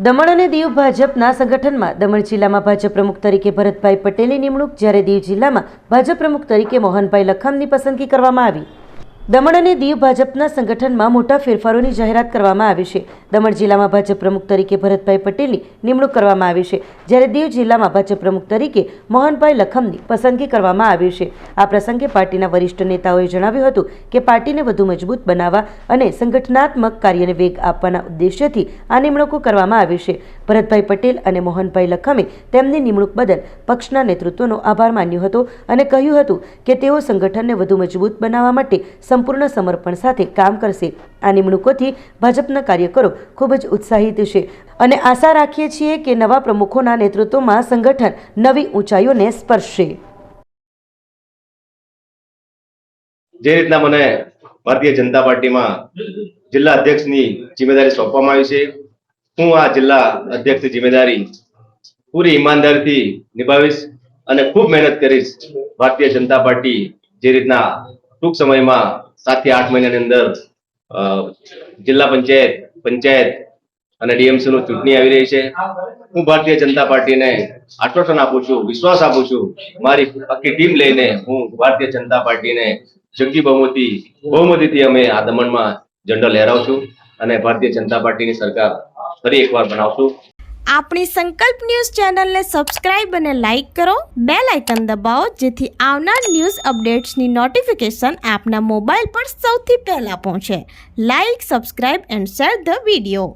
દમણ અને દીવ ભાજપના સંગઠનમાં દમણ જિલ્લામાં ભાજપ પ્રમુખ તરીકે ભરતભાઈ પટેલની નિમણૂક, જ્યારે દીવ જિલ્લામાં ભાજપ પ્રમુખ તરીકે મોહનભાઈ લખામની પસંદગી કરવામાં આવી. દમણ અને દીવ ભાજપના સંગઠનમાં મોટા ફેરફારોની જાહેરાત કરવામાં આવી છે. દમણ જિલ્લામાં ભાજપ પ્રમુખ તરીકે ભરતભાઈ પટેલની નિમણૂક કરવામાં આવી છે, જ્યારે દીવ જિલ્લામાં ભાજપ પ્રમુખ તરીકે મોહનભાઈ લખામની પસંદગી કરવામાં આવી છે. આ પ્રસંગે પાર્ટીના વરિષ્ઠ નેતાઓએ જણાવ્યું હતું કે પાર્ટીને વધુ મજબૂત બનાવવા અને સંગઠનાત્મક કાર્યને વેગ આપવાના ઉદ્દેશ્યથી આ નિમણૂકો કરવામાં આવી છે. ભરતભાઈ પટેલ અને મોહનભાઈ લખામે તેમની નિમણૂક બદલ પક્ષના નેતૃત્વનો આભાર માન્યો હતો અને કહ્યું હતું કે તેઓ સંગઠનને વધુ મજબૂત બનાવવા માટે સંપૂર્ણ સમર્પણ સાથે કામ કરશે. આ નિમણૂકોથી ભાજપના કાર્યકરો ખૂબ જ ઉત્સાહિત છે અને આશા રાખીએ છીએ કે નવા પ્રમુખોના નેતૃત્વમાં સંગઠન નવી ઊંચાઈઓને સ્પર્શશે. જે રીતના મને ભારતીય જનતા પાર્ટીમાં જિલ્લા અધ્યક્ષની જિમ્મેદારી સોંપવામાં આવી છે, હું આ જિલ્લા અધ્યક્ષની જિમ્મેદારી પૂરી ઈમાનદારીથી નિભાવીશ અને ખૂબ મહેનત કરીશ. ભારતીય જનતા પાર્ટી જે રીતના ટૂંક સમયમાં 7 થી 8 મહિનાની અંદર જિલ્લા પંચાયત અને ડીએમસી નું ચૂંટણી આવી રહી છે, હું ભારતીય જનતા પાર્ટીને આશ્વાસન આપું છું, વિશ્વાસ આપું છું. મારી આખી ટીમ લઈને હું ભારતીય જનતા પાર્ટીને જંગી બહુમતીથી અમે આ દમણમાં ઝંડો લહેરાવશું અને ભારતીય જનતા પાર્ટીની સરકાર ફરી એકવાર બનાવશું. આપણી સંકલ્પ ન્યૂઝ ચેનલને સબસ્ક્રાઇબ અને લાઇક કરો, બેલ આઇકન દબાવો, જેથી આવનાર ન્યૂઝ અપડેટ્સની નોટિફિકેશન આપના મોબાઈલ પર સૌથી પહેલા પહોંચે. Like, subscribe and share the video.